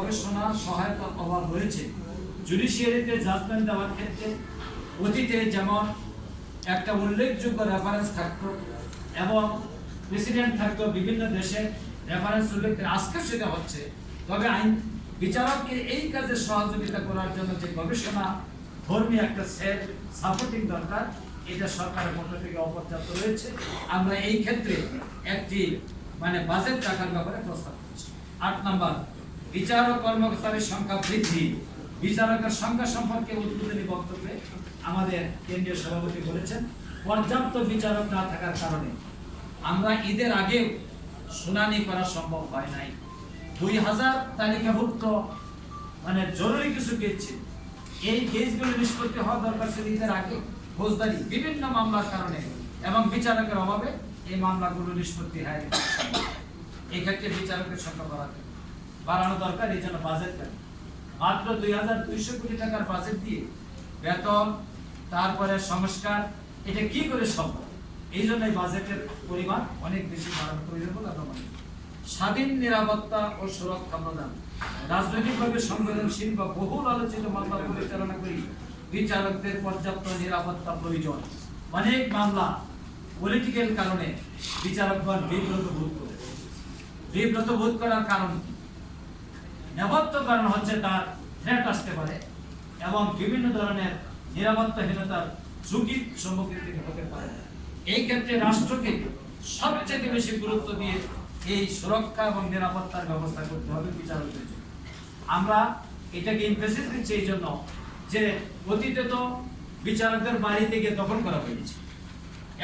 গবেষণা সহায়তার অভাব রয়েছে। জুডিশিয়ারিতে জাজমেন্ট দেওয়ার ক্ষেত্রে অতীতে যেমন একটা উল্লেখযোগ্য রেফারেন্স থাকতো এবং প্রেসিডেন্ট থাকতো বিভিন্ন দেশের রেফারেন্স উল্লেখ, আজকে সেটা হচ্ছে। তবে আইন বিচারককে এই কাজে সহযোগিতা করার জন্য যে গবেষণা ধর্মী একটা সেল সাপোর্টিং দরকার, এটা সরকারের পক্ষ থেকে অপর্যাপ্ত রয়েছে। আমরা এই ক্ষেত্রে একটি বাজেট রাখার ব্যাপারে প্রস্তাব করছি। 8 নম্বর, বিচারক কর্মচারীর সংখ্যা বৃদ্ধি। বিচারকের সংখ্যা সম্পর্কে উদ্বোধনী বক্তব্যে আমাদের কেন্দ্রীয় সভাপতি বলেছেন, পর্যাপ্ত বিচারক না থাকার কারণে আমরা ঈদের আগেও শুনানি করা সম্ভব হয় নাই। 2000 তালিকাভুক্ত জরুরি কিছু কেস ছিল, এই কেসগুলো নিষ্পত্তি হওয়া দরকার ছিল ঈদের আগে। ফৌজদারি বিভিন্ন মামলার কারণে এবং বিচারকের অভাবে এই মামলাগুলো নিষ্পত্তি হয়। এই ক্ষেত্রে বিচারকের সংখ্যা বাড়ানো দরকার। এই জন্য বাজেট মাত্র 2200 কোটি টাকার বাজেট দিয়ে বেতন, তারপরে সংস্কার, এটা কি করে সম্ভব? এই জন্য এই বাজেটের পরিমাণ অনেক বেশি বাড়ানো প্রয়োজন বলে আমরা মনে করি। স্বাধীন নিরাপত্তা ও সুরক্ষা প্রদান। রাজনৈতিকভাবে সংবেদনশীল বা বহুল আলোচিত মামলা পরিচালনা করি বিচারকদের পর্যাপ্ত নিরাপত্তা প্রয়োজন। অনেক মামলা পলিটিক্যাল কারণে বিচারকগণ বিব্রত বোধ করার কারণ, নেপথ্য কারণ হচ্ছে তার থ্রেট আসতে পারে এবং বিভিন্ন ধরনের নিরাপত্তাহীনতার ঝুঁকির সম্মুখীন হতে পারে। এই ক্ষেত্রে রাষ্ট্রকে সবচেয়ে বেশি গুরুত্ব দিয়ে এই সুরক্ষা এবং নিরাপত্তার ব্যবস্থা করতে হবে বিচারকদের জন্য। আমরা এটাকে ইমফেসিস দিচ্ছি এই জন্য যে অতীতে তো বিচারকদের বাড়ি থেকে দখল করা হয়েছে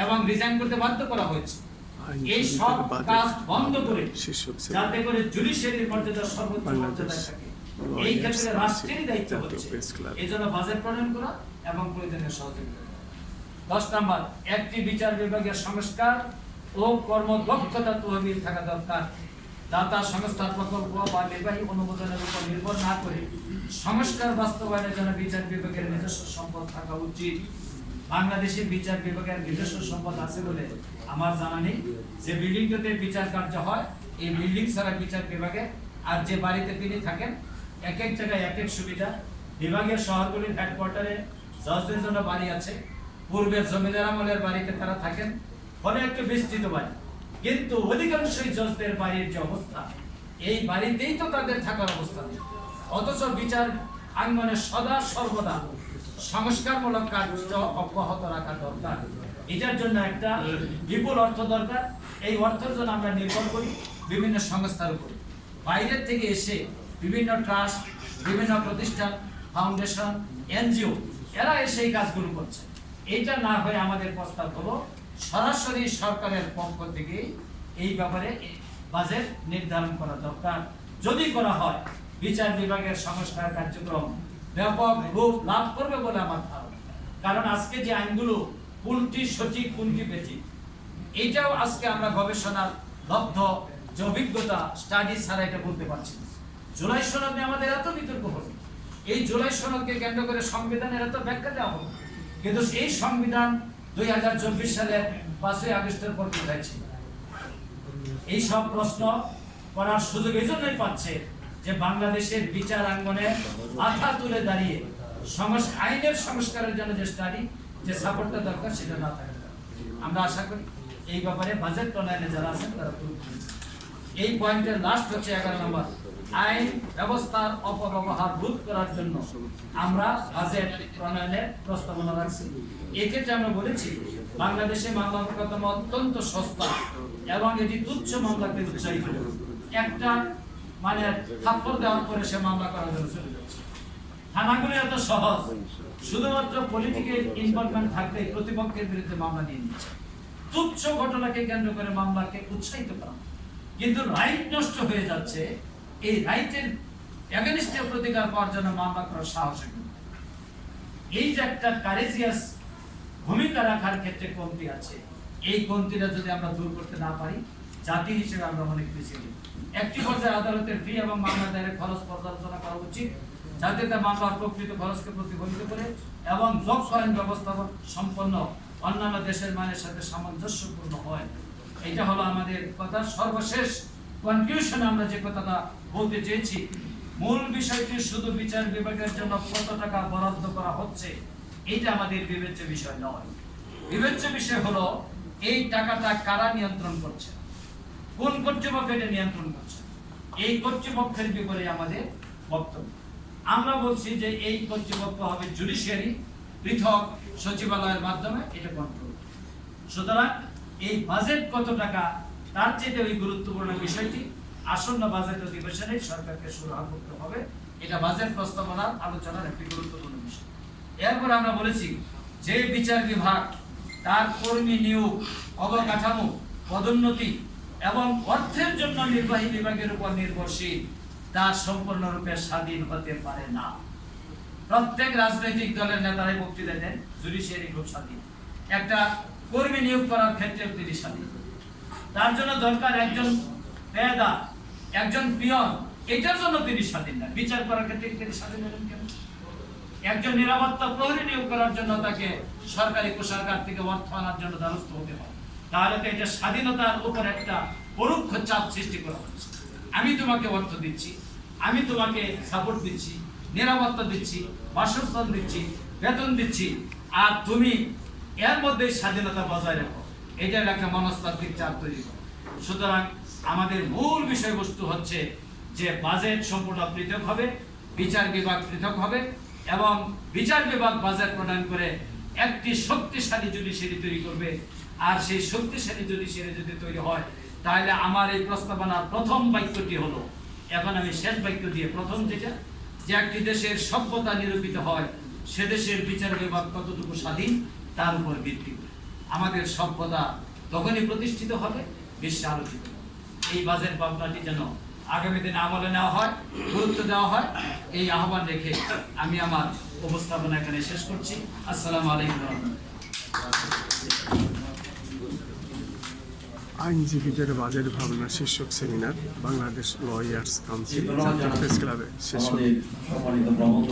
এবং রিজাইন করতে বাধ্য করা হয়েছে। এই সব কাজ বন্ধ করে যাতে করে জুডিশিয়ারির মর্যাদা সর্বোচ্চ মর্যাদায় থাকে, এই ক্ষেত্রে রাষ্ট্রেরই দায়িত্ব হচ্ছে। এই জন্য বাজেট প্রণয়ন করা এবং প্রয়োজনীয় সহযোগিতা। 10 নম্বর, একটি বিচার বিভাগের সংস্কার ও কর্মদক্ষতা তহবিল থাকা দরকার। দাতা সংস্থার প্রকল্প বা নির্বাহী অনুমোদনের উপর নির্ভর না করে সংস্কার বাস্তবায়নের জন্য বিচার বিভাগের নিজস্ব সম্পদ থাকা উচিত। বাংলাদেশের বিচার বিভাগের নিজস্ব সম্পদ আছে বলে আমার জানা নেই। যে বিল্ডিংটাতে বিচার কার্য হয়, এই বিল্ডিং ছাড়া বিচার বিভাগে আর যে বাড়িতে তিনি থাকেন, এক এক জায়গায় এক এক সুবিধা। বিভাগের শহরগুলির হেডকোয়ার্টারে জজদের জন্য বাড়ি আছে, পূর্বের জমিদার আমলের বাড়িতে তারা থাকেন, ফলে একটু বিস্তৃত বাড়ি। কিন্তু অধিকাংশই জজদের বাড়ির যে অবস্থা, এই বাড়িতেই তো তাদের থাকার অবস্থা নেই। অথচ বিচার আঙ্গনে সদা সর্বদা সংস্কারমূলক কার্য অব্যাহত রাখা দরকার। এটার জন্য একটা বিপুল অর্থ দরকার। এই অর্থের জন্য আমরা নির্ভর করি বিভিন্ন সংস্থার উপর। বাইরের থেকে এসে বিভিন্ন ট্রাস্ট, বিভিন্ন প্রতিষ্ঠান, ফাউন্ডেশন, এনজিও, এরা এসে এই কাজগুলো করছে। এইটা না হয়ে আমাদের প্রস্তাব হলো সরাসরি সরকারের পক্ষ থেকে এই ব্যাপারে বাজেট নির্ধারণ করা দরকার। যদি করা হয়, বিচার বিভাগের সংস্কার কার্যক্রম ব্যাপক রূপ লাভ করবে বলে আমার ধারণা। কারণ আজকে যে আইনগুলো কোনটি সঠিক কোনটি বেঠিক, এইটাও আজকে আমরা গবেষণার লব্ধ যে অভিজ্ঞতা, স্টাডি ছাড়া এটা বলতে পারছি না। জুলাই সনদ নিয়ে আমাদের এত বিতর্ক হবে, এই জুলাই সনদকে কেন্দ্র করে সংবিধানের এত ব্যাখ্যা দেওয়া হবে, কিন্তু এই সংবিধান 2024 সালের 5ই আগস্টের পর কোথায় ছিল? এই সব প্রশ্ন করার সুযোগ এই জন্যই পাচ্ছে যে বাংলাদেশের বিচার আঙ্গনে মাথা তুলে দাঁড়িয়ে আইনের সংস্কারের জন্য যে স্টাডি, যে সাপোর্টটা দরকার, সেটা না থাকে। আমরা আশা করি এই ব্যাপারে বাজেট প্রণয়নে যারা আছেন তারা এই পয়েন্টের লাস্ট হচ্ছে 11 নম্বর, আইন ব্যবস্থার অপব্যবহার রোধ করার জন্য আমরা বাজেট প্রণয়নের প্রস্তাবনা রাখছি। এক্ষেত্রে আমরা বলেছি বাংলাদেশে মামলা মোকদ্দমা অত্যন্ত সস্তা এবং এটি তুচ্ছ মামলাকে উৎসাহিত করে। একটা থাপ্পড় দেওয়ার পরে সে মামলা করার জন্য চলে যাচ্ছে। থানাগুলো এত সহজ, শুধুমাত্র পলিটিক্যাল ইনভলভমেন্ট থাকলে প্রতিপক্ষের বিরুদ্ধে মামলা নিয়ে নিচ্ছে। তুচ্ছ ঘটনাকে কেন্দ্র করে মামলাকে উৎসাহিত করা, কিন্তু রাইট নষ্ট হয়ে যাচ্ছে। এই রাইটের এগেইনস্টে প্রতিকার পাওয়ার জন্য মামলা করার সাহস। এই যে একটা কারেজিয়াস ভূমিকা রাখার ক্ষেত্রে কমতি আছে, এই কমতিটা যদি আমরা দূর করতে না পারি, জাতি হিসেবে আমরা অনেক পিছিয়ে যাই। একটি পর্যায়ে আদালতের ফি এবং মামলা দায়েরের খরচ পর্যালোচনা করা উচিত, যাতে তা মামলার প্রকৃত খরচকে প্রতিফলিত করে এবং ব্লক আইন ব্যবস্থাপন সম্পন্ন অন্যান্য দেশের মানের সাথে সামঞ্জস্যপূর্ণ হয়। এটা হলো আমাদের কথা। সর্বশেষ কনক্লুশনে আমরা যে কথাটা বলতে চেয়েছি, মূল বিষয়টি শুধু বিচার বিভাগের জন্য কত টাকা বরাদ্দ করা হচ্ছে এটা আমাদের বিবেচ্য বিষয় নয়। বিবেচ্য বিষয় হলো এই টাকাটা কারা নিয়ন্ত্রণ করছে, কোন কর্তৃপক্ষ এটা নিয়ন্ত্রণ করছে। এই কর্তৃপক্ষের ব্যাপারে আমাদের বক্তব্য। আমরা বলছি যে এই কর্তৃপক্ষ হবে জুডিশিয়ারি, পৃথক সচিবালয়ের মাধ্যমে এটা কন্ট্রোল। সুতরাং এই বাজেট কত টাকা তার চেয়ে ওই গুরুত্বপূর্ণ বিষয়টি আসন্ন বাজেট অধিবেশনে সরকারকে সুরাহা করতে হবে। এটা বাজেট প্রস্তাবনার আলোচনার একটি গুরুত্বপূর্ণ বিষয়। এরপর আমরা বলেছি যে বিচার বিভাগ তার কর্মী নিয়োগ, অবকাঠামো, পদোন্নতি এবং অর্থের জন্য নির্বাহী বিভাগের উপর নির্ভরশীল, তা সম্পূর্ণরূপে স্বাধীন হতে পারে না। প্রত্যেক রাজনৈতিক দলের নেতারাই বক্তৃতা দেন জুডিশিয়ারি খুব স্বাধীন, একটা কর্মী নিয়োগ করার ক্ষেত্রে তিনি স্বাধীন। তার জন্য দরকার একজন পেয়াদা, একজন পিয়ন, এটার জন্য তিনি স্বাধীন না। বিচার করার ক্ষেত্রে তিনি স্বাধীন হলেন কেন? একজন নিরাপত্তা প্রহরী নিয়োগ করার জন্য তাকে সরকারি কোষাগার থেকে অর্থ আনার জন্য দ্বারস্থ হতে হয়। তাহলে তো এটা স্বাধীনতার উপর একটা পরোক্ষ চাপ সৃষ্টি করা হচ্ছে। আমি তোমাকে অর্থ দিচ্ছি, আমি তোমাকে সাপোর্ট দিচ্ছি, নিরাপত্তা দিচ্ছি, বাসস্থান দিচ্ছি, বেতন দিচ্ছি, আর তুমি এর মধ্যে স্বাধীনতা বজায় রাখো। এটার একটা মনস্তাত্ত্বিক চাপ তৈরি করে। সুতরাং আমাদের মূল বিষয়বস্তু হচ্ছে যে বাজেট সম্পূর্ণ পৃথক হবে, বিচার বিভাগ পৃথক হবে এবং বিচার বিভাগ বাজেট প্রদান করে একটি শক্তিশালী জুডিশিয়ারি তৈরি করবে। আর সেই শক্তিশালী জুডিশিয়ারি যদি তৈরি হয়, তাহলে আমার এই প্রস্তাবনার প্রথম বাক্যটি হলো, এখন আমি শেষ বাক্য দিয়ে প্রথম যেটা, যে একটি দেশের সভ্যতা নিরূপিত হয় সে দেশের বিচার বিভাগ কতটুকু স্বাধীন তার উপর ভিত্তি করে আমাদের সভ্যতা তখনই প্রতিষ্ঠিত হবে, বিশ্বে আলোচিত হবে। এই বাজেট ভাবনাটি যেন আগামী দিনে আমলে নেওয়া হয়, গুরুত্ব দেওয়া হয়, এই আহ্বান রেখে আমি আমার উপস্থাপনা এখানে শেষ করছি। আসসালামু আলাইকুম। আইনজীবীদের বাজেট ভাবনা শীর্ষক সেমিনার বাংলাদেশ লয়ার্স কাউন্সিল জাতীয় প্রেস ক্লাবে শেষ হলো। সম্মানিত প্রবন্ধ